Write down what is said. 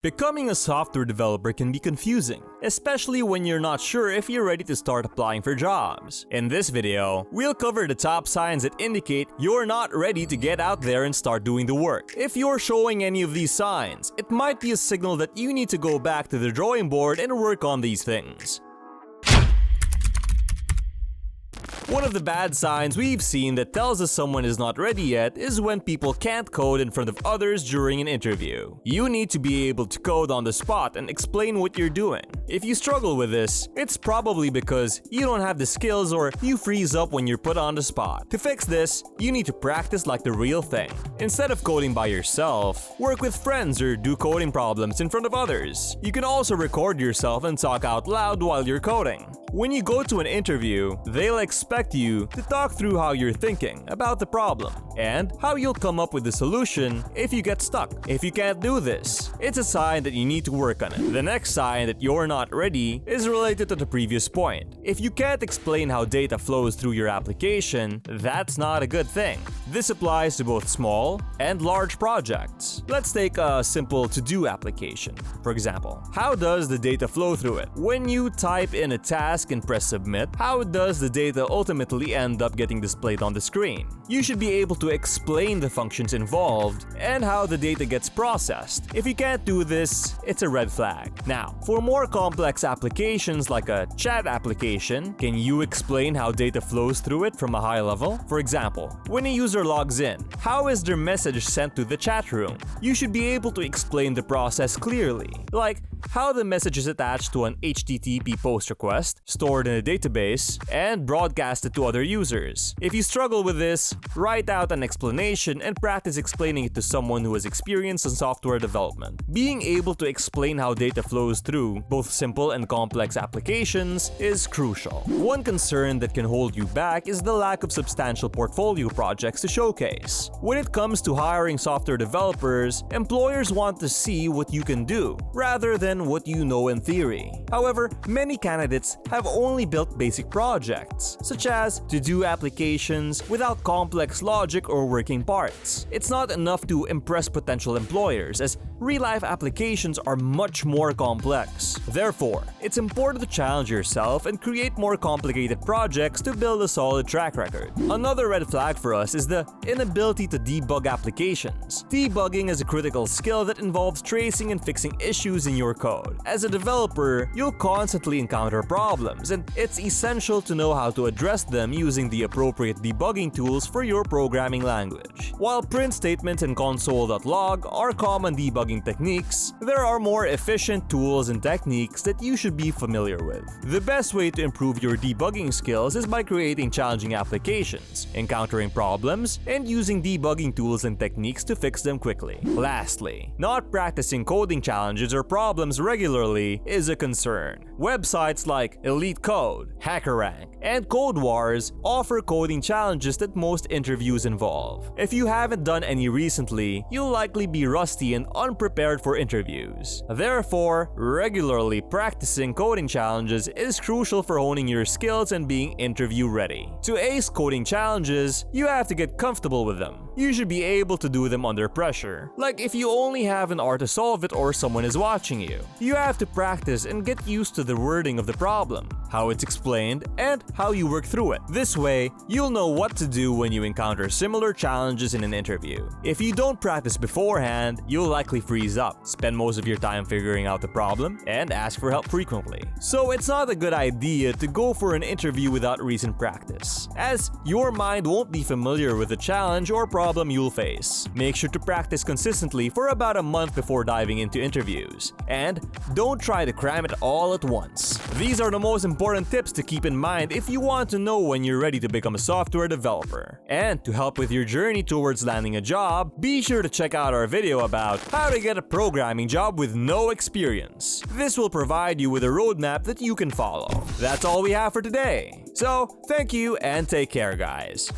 Becoming a software developer can be confusing, especially when you're not sure if you're ready to start applying for jobs. In this video, we'll cover the top signs that indicate you're not ready to get out there and start doing the work. If you're showing any of these signs, it might be a signal that you need to go back to the drawing board and work on these things. One of the bad signs we've seen that tells us someone is not ready yet is when people can't code in front of others during an interview. You need to be able to code on the spot and explain what you're doing. If you struggle with this, it's probably because you don't have the skills or you freeze up when you're put on the spot. To fix this, you need to practice like the real thing. Instead of coding by yourself, work with friends or do coding problems in front of others. You can also record yourself and talk out loud while you're coding. When you go to an interview, they'll expect you to talk through how you're thinking about the problem and how you'll come up with the solution if you get stuck. If you can't do this, it's a sign that you need to work on it. The next sign that you're not ready is related to the previous point. If you can't explain how data flows through your application, that's not a good thing. This applies to both small and large projects. Let's take a simple to-do application, for example. How does the data flow through it? When you type in a task and press submit, how does the data ultimately end up getting displayed on the screen? You should be able to explain the functions involved and how the data gets processed. If you can't do this, it's a red flag. Now, for more complex applications like a chat application, can you explain how data flows through it from a high level? For example, when a user logs in, how is their message sent to the chat room? You should be able to explain the process clearly, like how the message is attached to an HTTP post request, stored in a database, and broadcasted to other users. If you struggle with this, write out an explanation and practice explaining it to someone who has experience in software development. Being able to explain how data flows through both simple and complex applications is crucial. One concern that can hold you back is the lack of substantial portfolio projects to showcase. When it comes to hiring software developers, employers want to see what you can do, rather than what you know in theory. However, many candidates have only built basic projects, such as to-do applications without complex logic or working parts. It's not enough to impress potential employers, as real-life applications are much more complex. Therefore, it's important to challenge yourself and create more complicated projects to build a solid track record. Another red flag for us is the inability to debug applications. Debugging is a critical skill that involves tracing and fixing issues in your code. As a developer, you'll constantly encounter problems, and it's essential to know how to address them using the appropriate debugging tools for your programming language. While print statements and console.log are common debugging techniques, there are more efficient tools and techniques that you should be familiar with. The best way to improve your debugging skills is by creating challenging applications, encountering problems, and using debugging tools and techniques to fix them quickly. Lastly, not practicing coding challenges or problems regularly is a concern. Websites like Elite Code, Careerhak, and Code Wars offer coding challenges that most interviews involve. If you haven't done any recently, you'll likely be rusty and unprepared for interviews. Therefore, regularly practicing coding challenges is crucial for honing your skills and being interview ready. To ace coding challenges, you have to get comfortable with them. You should be able to do them under pressure, like if you only have an hour to solve it or someone is watching you. You have to practice and get used to the wording of the problem, how it's explained, and how you work through it. This way, you'll know what to do when you encounter similar challenges in an interview. If you don't practice beforehand, you'll likely freeze up, spend most of your time figuring out the problem, and ask for help frequently. So it's not a good idea to go for an interview without recent practice, as your mind won't be familiar with the challenge or problem you'll face. Make sure to practice consistently for about a month before diving into interviews, and don't try to cram it all at once. These are the most important tips to keep in mind if you want to know when you're ready to become a software developer. And to help with your journey towards landing a job, be sure to check out our video about how to get a programming job with no experience. This will provide you with a roadmap that you can follow. That's all we have for today. So, thank you and take care, guys.